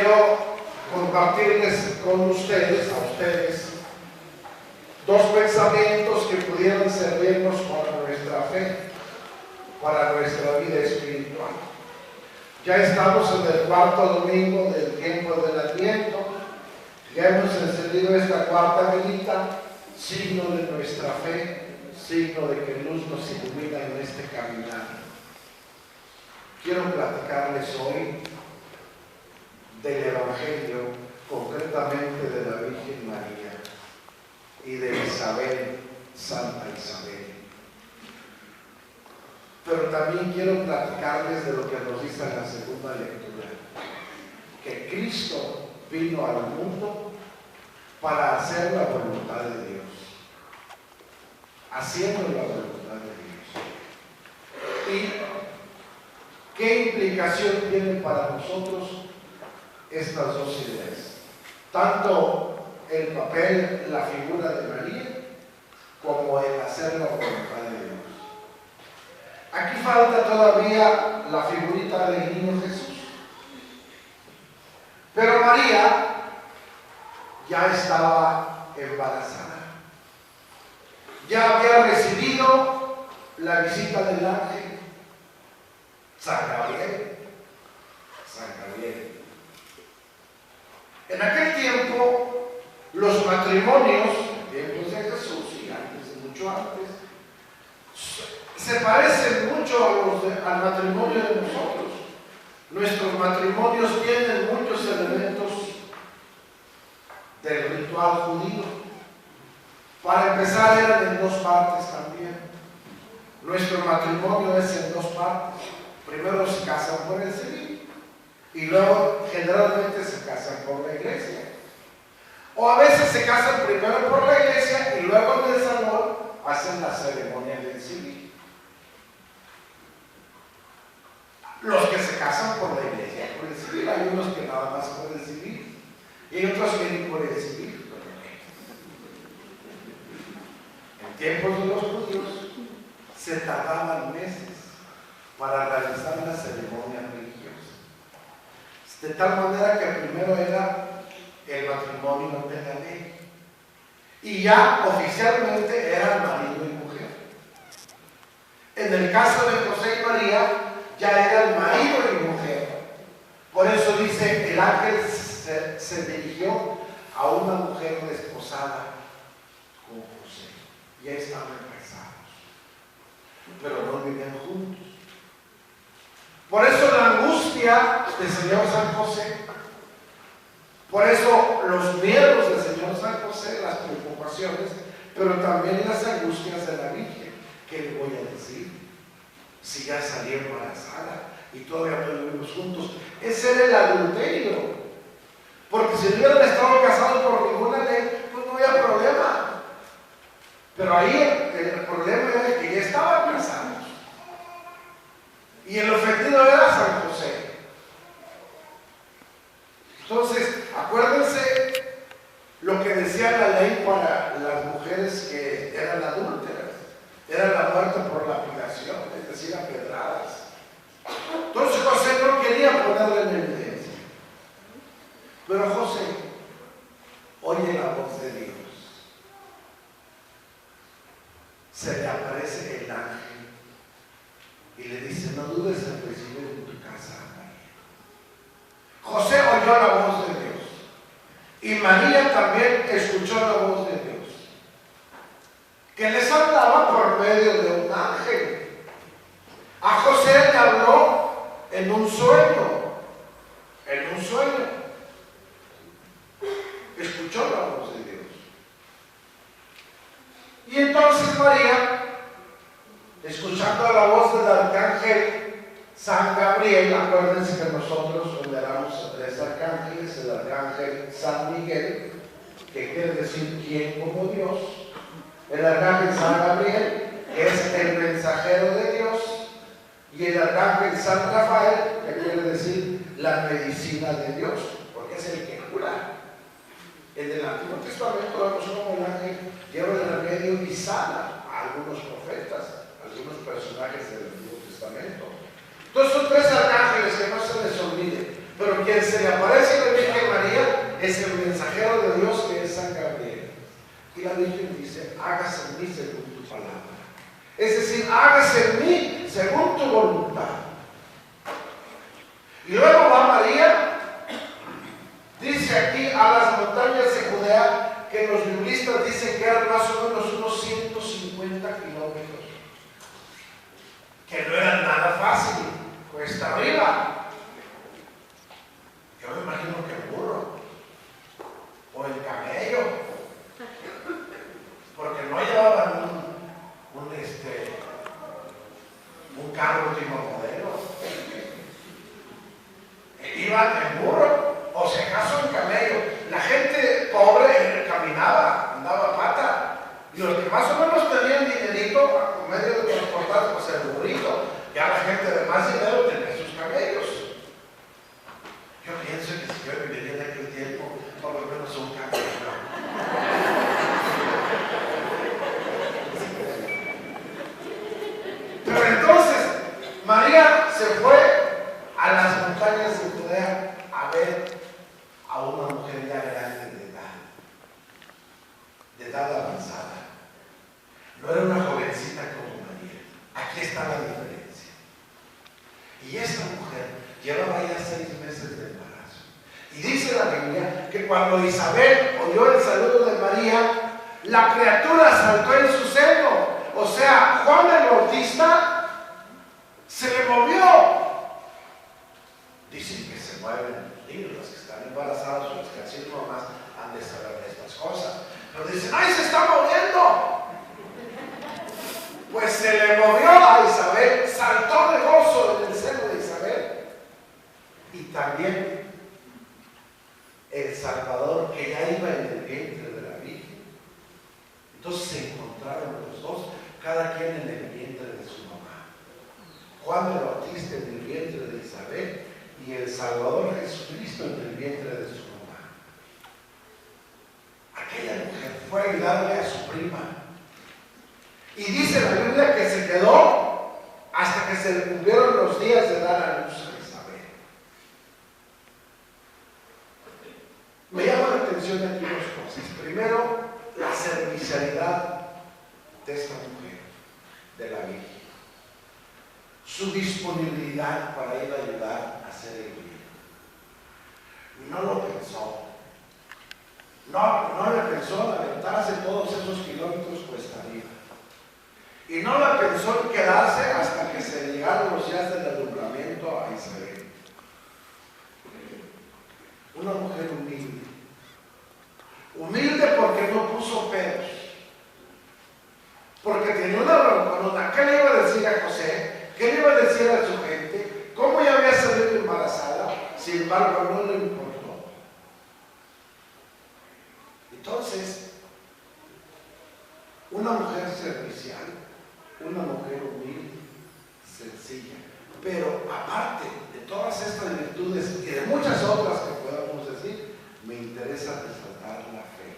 quiero compartirles con ustedes, a ustedes, dos pensamientos que pudieran servirnos para nuestra fe, para nuestra vida espiritual. Ya estamos en el cuarto domingo del tiempo del Adviento. Ya hemos encendido esta cuarta velita, signo de nuestra fe, signo de que luz nos ilumina en este caminar. Quiero platicarles hoy del Evangelio, concretamente de la Virgen María y de Isabel, Santa Isabel. Pero también quiero platicarles de lo que nos dice en la segunda lectura, que Cristo vino al mundo para hacer la voluntad de Dios, haciendo la voluntad de Dios. ¿Y qué implicación tiene para nosotros estas dos ideas? Tanto el papel, la figura de María, como el hacer la voluntad de Dios. Aquí falta todavía la figurita del niño Jesús. Pero María ya estaba embarazada. Ya había recibido la visita del ángel San Gabriel. En aquel tiempo, los matrimonios, en tiempos de Jesús y antes, mucho antes, se parecen mucho al matrimonio de nosotros. Nuestros matrimonios tienen muchos elementos del ritual judío. Para empezar, eran en dos partes también. Nuestro matrimonio es en dos partes. Primero se casan por el civil y luego generalmente se casan por la iglesia. O a veces se casan primero por la iglesia y luego en el salón hacen la ceremonia del civil. Los que se casan por la iglesia, por el civil, hay unos que nada más por el civil y hay otros que ni por el civil. En tiempos de los judíos se tardaban meses para realizar la ceremonia religiosa, de tal manera que primero era el matrimonio de la ley y ya oficialmente eran marido y mujer. En el caso de José y María ya eran marido y mujer. Por eso dice, el ángel se dirigió a una mujer desposada con José. Ya estaban casados, pero no vivían juntos. Por eso la angustia del Señor San José, por eso los miedos del Señor San José, las preocupaciones, pero también las angustias de la Virgen. ¿Qué le voy a decir? Si ya salí embarazada y todavía no vivimos juntos. Ese era el adulterio. Porque si no hubieran estado casados por ninguna ley, pues no había problema. Pero ahí el problema era que ya estaban casados. Y el ofendido era San José. Entonces, acuérdense lo que decía la ley para las mujeres que eran adúlteras. Era la muerte por lapidación, es decir, a pedradas. Entonces José no quería ponerle en evidencia. Pero José oye la voz de Dios. Se le aparece el ángel y le dice, no dudes en recibir en tu casa a María. José oyó la voz de Dios y María también escuchó la voz de Dios, que les hablaba por medio de un ángel. A José le habló en un sueño. Escuchó la voz de Dios. Y entonces María, escuchando la voz del arcángel San Gabriel, acuérdense que nosotros veneramos a tres arcángeles, el arcángel San Miguel, que quiere decir quién como Dios, el arcángel San Gabriel, que es el mensajero de Dios, y el arcángel San Rafael, que quiere decir la medicina de Dios, porque es el que cura. En el Antiguo Testamento vemos cómo el ángel lleva el remedio y sana a algunos profetas, a algunos personajes del Antiguo Testamento. Entonces son tres arcángeles, que no se les olvide, pero quien se le aparece en el es el mensajero de Dios, que es San Gabriel. Y la Virgen dice: hágase en mí según tu palabra. Es decir, hágase en mí según tu voluntad. Y luego va María, dice aquí, a las montañas de Judea, que los biblistas dicen que eran más o menos unos 150 kilómetros, que no eran nada fácil, cuesta arriba. Yo me imagino que el burro o el camello, porque no llevaban un carro último modelo, iban en burro o si acaso en camello. La gente pobre caminaba, andaba a pata, y los que más o menos tenían dinerito a medio de transportar, pues el burrito. Ya la gente de más dinero tenía sus camellos. Yo pienso que si yo viviría en aquel tiempo, por lo menos un camello. Pero entonces María se fue a las montañas de Judea a ver a una mujer ya grande de edad avanzada. No era una jovencita como María. Aquí está la diferencia. Y esta mujer llevaba ya 6 meses de embarazo. Y dice la Biblia que cuando Isabel oyó el saludo de María, la criatura saltó en su seno. O sea, Juan el Bautista se le movió. Dicen que se mueven los que están embarazados o los que han sido mamás han de saber de estas cosas. Pero dicen: ¡ay, se está moviendo! Pues se le movió a Isabel, saltó de gozo en el seno de Isabel. Y también el Salvador, que ya iba en el vientre de la Virgen. Entonces se encontraron los dos, cada quien en el vientre de su mamá. Juan el Bautista en el vientre de Isabel y el Salvador Jesucristo en el vientre de su mamá. Aquella mujer fue a ayudarle a su prima. Y dice la Biblia que se quedó hasta que se le cumplieron los días de dar a luz a Isabel. Me llama la atención aquí 2 cosas. Primero, la servicialidad de esta mujer, de la Virgen. Su disponibilidad para ir a ayudar a hacer el bien. No lo pensó. No le pensó en aventarse todos esos kilómetros cuesta arriba. Y no la pensó en quedarse hasta que se llegaron los días del alumbramiento a Isabel. Una mujer humilde. Humilde porque no puso peros. Porque tenía una bronconona. ¿Qué le iba a decir a José? ¿Qué le iba a decir a su gente? ¿Cómo ya había salido embarazada? Sin embargo, no le importó. Entonces, una mujer servicial, una mujer humilde, sencilla, pero aparte de todas estas virtudes y de muchas otras que podamos decir, me interesa resaltar la fe.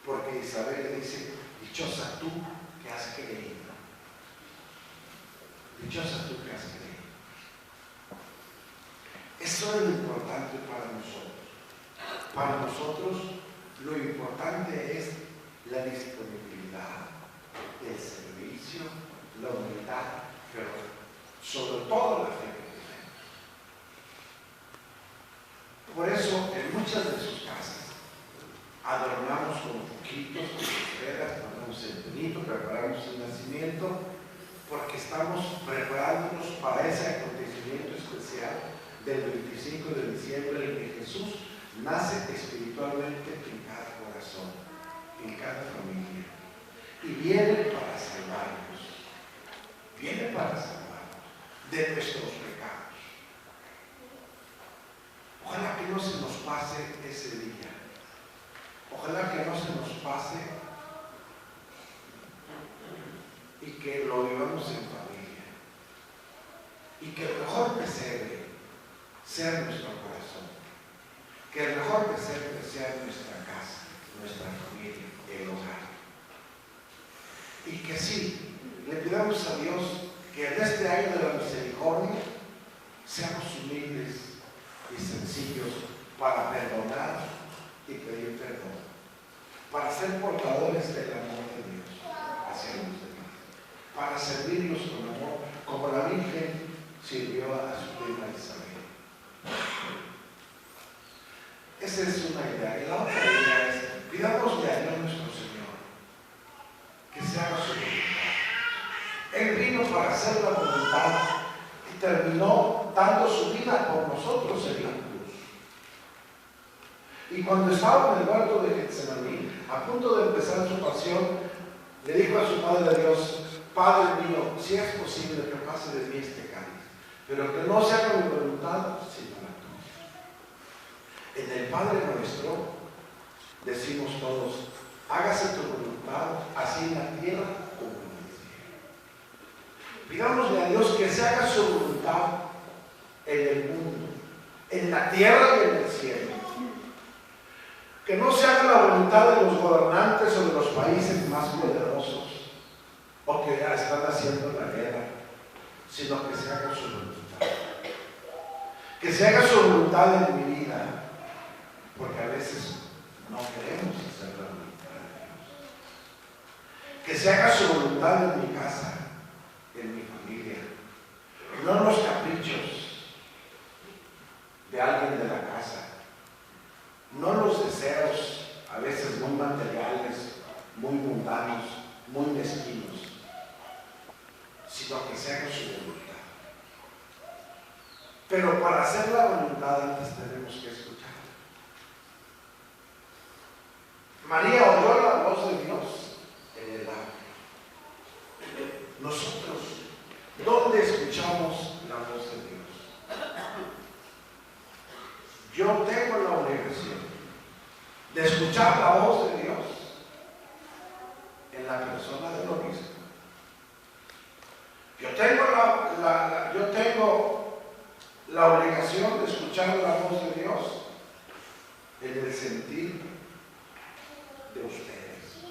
Porque Isabel le dice: dichosa tú que has creído. Dichosa tú que has creído. Eso es lo importante para nosotros. Para nosotros lo importante es la disponibilidad, el servicio, la humildad, pero sobre todo la fe que tenemos. Por eso en muchas de sus casas adornamos con foquitos, con esferas, ponemos el bonito, preparamos el nacimiento, porque estamos preparándonos para ese acontecimiento especial del 25 de diciembre en que Jesús nace espiritualmente en cada corazón, en cada familia, y viene para salvarnos de nuestros pecados. Ojalá que no se nos pase ese día, ojalá que no se nos pase y que lo vivamos en familia, y que el mejor pesebre sea nuestro corazón, que el mejor pesebre sea nuestra casa, nuestra familia, el hogar. Y que sí, le pidamos a Dios que en este año de la misericordia seamos humildes y sencillos para perdonar y pedir perdón, para ser portadores del amor de Dios hacia los demás, para servirlos con amor, como la Virgen sirvió a su prima Isabel. Esa es una idea. Y la otra idea es, pidámosle a Dios nuestro Señor que se haga su voluntad. Él vino para hacer la voluntad y terminó dando su vida por nosotros en la cruz. Y cuando estaba en el huerto de Getsemaní, a punto de empezar su pasión, le dijo a su Padre Dios: Padre mío, si es posible que pase de mí este cáliz, pero que no se haga mi voluntad sino la tuya. En el Padre Nuestro decimos todos: hágase tu voluntad, así en la tierra como en el cielo. Pidámosle a Dios que se haga su voluntad en el mundo, en la tierra y en el cielo. Que no se haga la voluntad de los gobernantes o de los países más poderosos, o que ya están haciendo la guerra, sino que se haga su voluntad. Que se haga su voluntad en mi vida, porque a veces no queremos hacer la voluntad de Dios. Que se haga su voluntad en mi casa, en mi familia, no en los caprichos de alguien de la casa, no en los deseos, a veces muy materiales, muy mundanos, muy mezquinos, sino que se haga su voluntad. Pero para hacer la voluntad antes tenemos que escuchar. María oyó la voz de Dios en el agua. Nosotros, ¿dónde escuchamos la voz de Dios? Yo tengo la obligación de escuchar la voz de Dios en la persona del obispo. Yo tengo la obligación de escuchar la voz de Dios en el sentir de ustedes,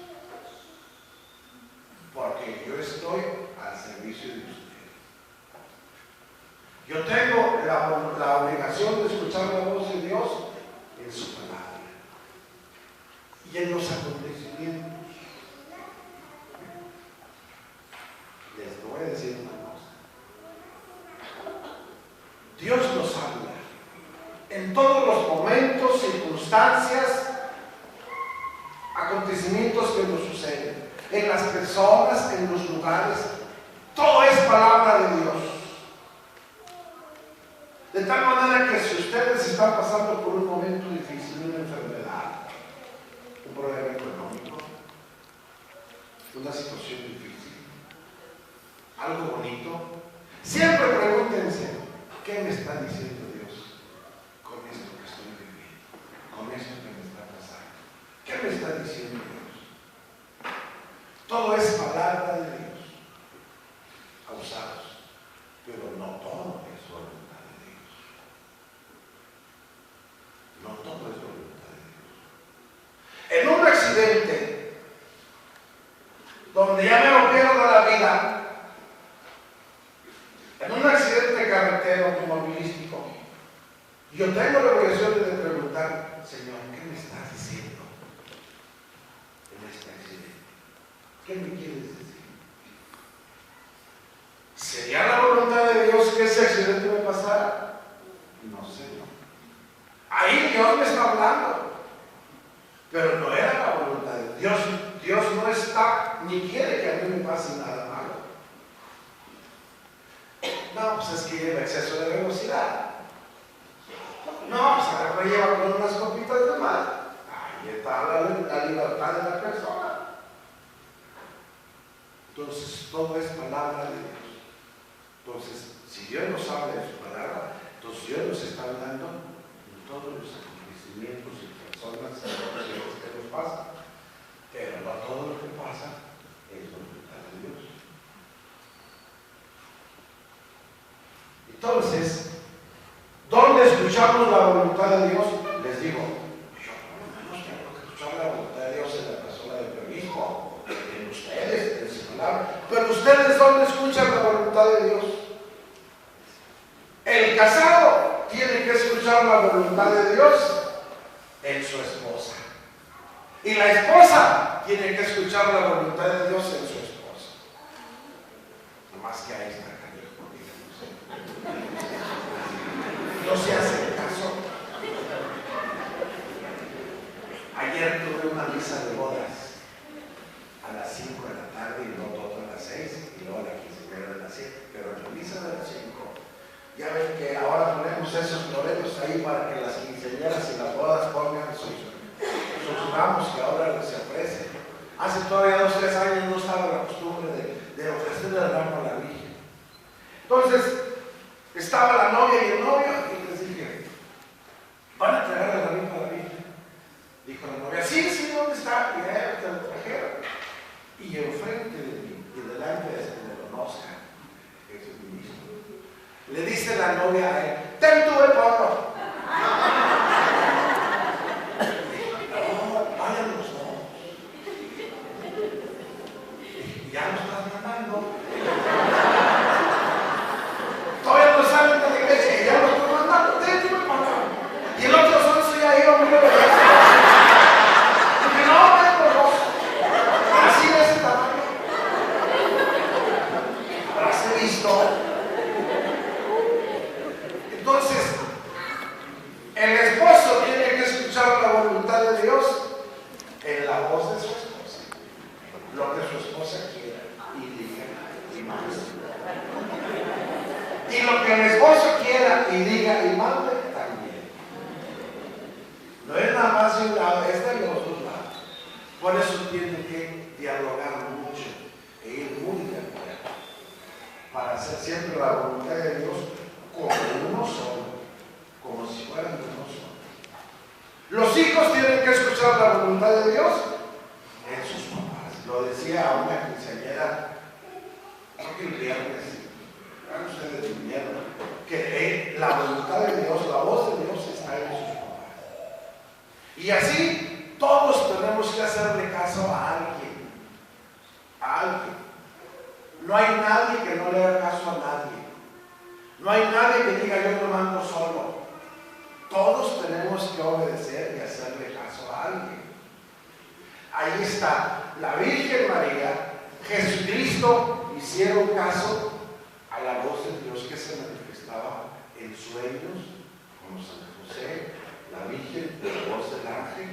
porque yo estoy al servicio de ustedes. Yo tengo la obligación de escuchar la voz de Dios en su palabra y en los acontecimientos. Les voy a decir una cosa. Dios nos habla en todos los momentos, circunstancias, acontecimientos que nos suceden, en las personas, en los lugares. Todo es palabra de Dios. De tal manera que si ustedes están pasando por un momento difícil, una enfermedad, un problema económico, una situación difícil, algo bonito, siempre pregúntense: ¿qué me está diciendo Dios con esto que estoy viviendo? Con esto que me está pasando. ¿Qué me está diciendo Dios? Todo es palabra de Dios, usados, pero no todo es voluntad de Dios. No todo es voluntad de Dios. En un accidente donde ya me lo pierdo la vida, en un accidente carretero automovilístico, yo tengo la obligación de preguntar: Señor, ¿qué me estás diciendo en este accidente? ¿Qué me quieres decir? ¿Sería la voluntad de Dios que ese accidente me pasara? No sé. Ahí Dios me está hablando, pero no era la voluntad de Dios. Dios no está ni quiere que a mí me pase nada malo. No, pues es que lleva exceso de velocidad. No, pues a lo mejor lleva con unas copitas de más. Ahí está la libertad de la persona. Entonces, todo es palabra de Dios. Entonces, si Dios nos habla de su palabra, entonces Dios nos está hablando en todos los acontecimientos y personas y situaciones que nos pasan. Pero no todo lo que pasa es voluntad de Dios. Entonces, ¿dónde escuchamos la voluntad de Dios? Les digo, yo por lo menos tengo que escuchar la voluntad de Dios en la persona del obispo, en ustedes, en su palabra. Pero ustedes, ¿dónde escuchan la voluntad de Dios? El casado tiene que escuchar voluntad de Dios en su esposa. Y la esposa tiene que escuchar la voluntad de Dios en su esposa. Más que ahí está canijo, no se hace caso. Ayer tuve una misa de bodas a las 5 de la tarde y no todo a las 6 y luego a las 15 de las 7, pero en la misa de las 5. Ya ven que ahora ponemos esos floreros ahí para que las quinceañeras y las bodas pongan sus ramos que ahora se ofrecen. Hace todavía 2 o 3 años no estaba la costumbre de ofrecerle el ramo a la Virgen. Entonces, estaba la novia y el novio y les dije, ¿van a entregarle el ramo a la Virgen? Dijo la novia, sí, ¿dónde está? Y ya te lo trajeron. Y enfrente de mí, y delante de don Oscar, que es el ministro, le dice la novia a él, ten tú el porro. Vayan los dos. Ya lo estás mandando. Todavía no saben de la iglesia y ya lo estoy mandando. Ten tú el porro. Y el otro sonso ya iba muy bien. Dije, no, por dos. Así de ese tamaño. ¿Habrás visto? Entonces, el esposo tiene que escuchar la voluntad de Dios en la voz de su esposa, lo que su esposa quiera y diga y mande. Y lo que el esposo quiera y diga y mande también. No es nada más de un lado, es de los dos lados. Por eso tiene que dialogar mucho e ir muy de acuerdo para hacer siempre la voluntad de Dios como uno solo, como si fueran uno solo. Los hijos tienen que escuchar la voluntad de Dios en sus papás. Lo decía a una quinceañera, creo que el viernes, hagan ustedes el viernes, que la voluntad de Dios, la voz de Dios está en sus papás. Y así todos tenemos que hacerle caso a alguien. A alguien. No hay nadie que no le haga caso a nadie. No hay nadie que diga yo no mando solo. Todos tenemos que obedecer y hacerle caso a alguien. Ahí está. La Virgen María, Jesucristo hicieron caso a la voz de Dios que se manifestaba en sueños, como San José, la Virgen, la voz del ángel,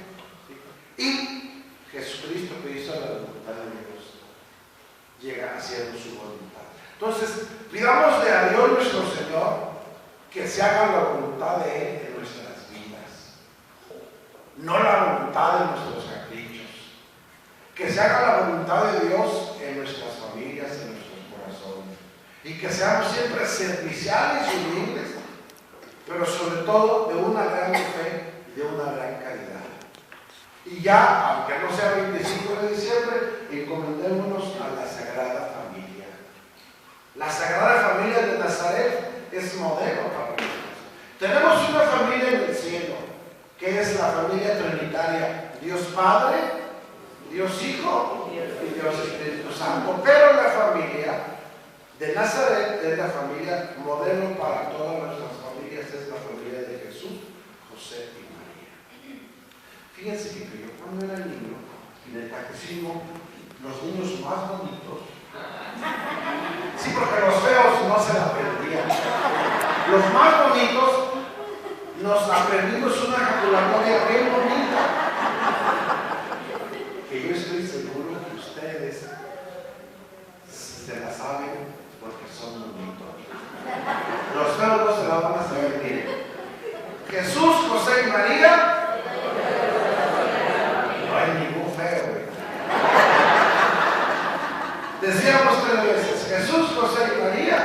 y Jesucristo que hizo la voluntad de Dios, llega haciendo su voluntad. Entonces, pidámosle a Dios nuestro Señor que se haga la voluntad de Él en nuestras vidas, no la voluntad de nuestros caprichos. Que se haga la voluntad de Dios en nuestras familias, en nuestros corazones, y que seamos siempre serviciales y humildes, pero sobre todo de una gran fe y de una gran caridad. Y ya, aunque no sea 25 de diciembre, encomendémonos a la Sagrada Familia. La Sagrada Familia de Nazaret es modelo para nosotros. Tenemos una familia en el cielo, que es la familia trinitaria, Dios Padre, Dios Hijo y Dios Espíritu Santo. Pero la familia de Nazaret es la familia modelo para todas nuestras familias, es la familia de Jesús, José y María. Fíjense que yo cuando era niño, en el catecismo, los niños más bonitos, sí, porque los feos no se la aprendían, los más bonitos nos aprendimos una calculatoria bien bonita, que yo estoy seguro que ustedes se la saben porque son bonitos. Los feos no se la van a saber bien. Jesús, José y María. No hay ningún feo, güey. Decíamos 3 veces, Jesús, José y María.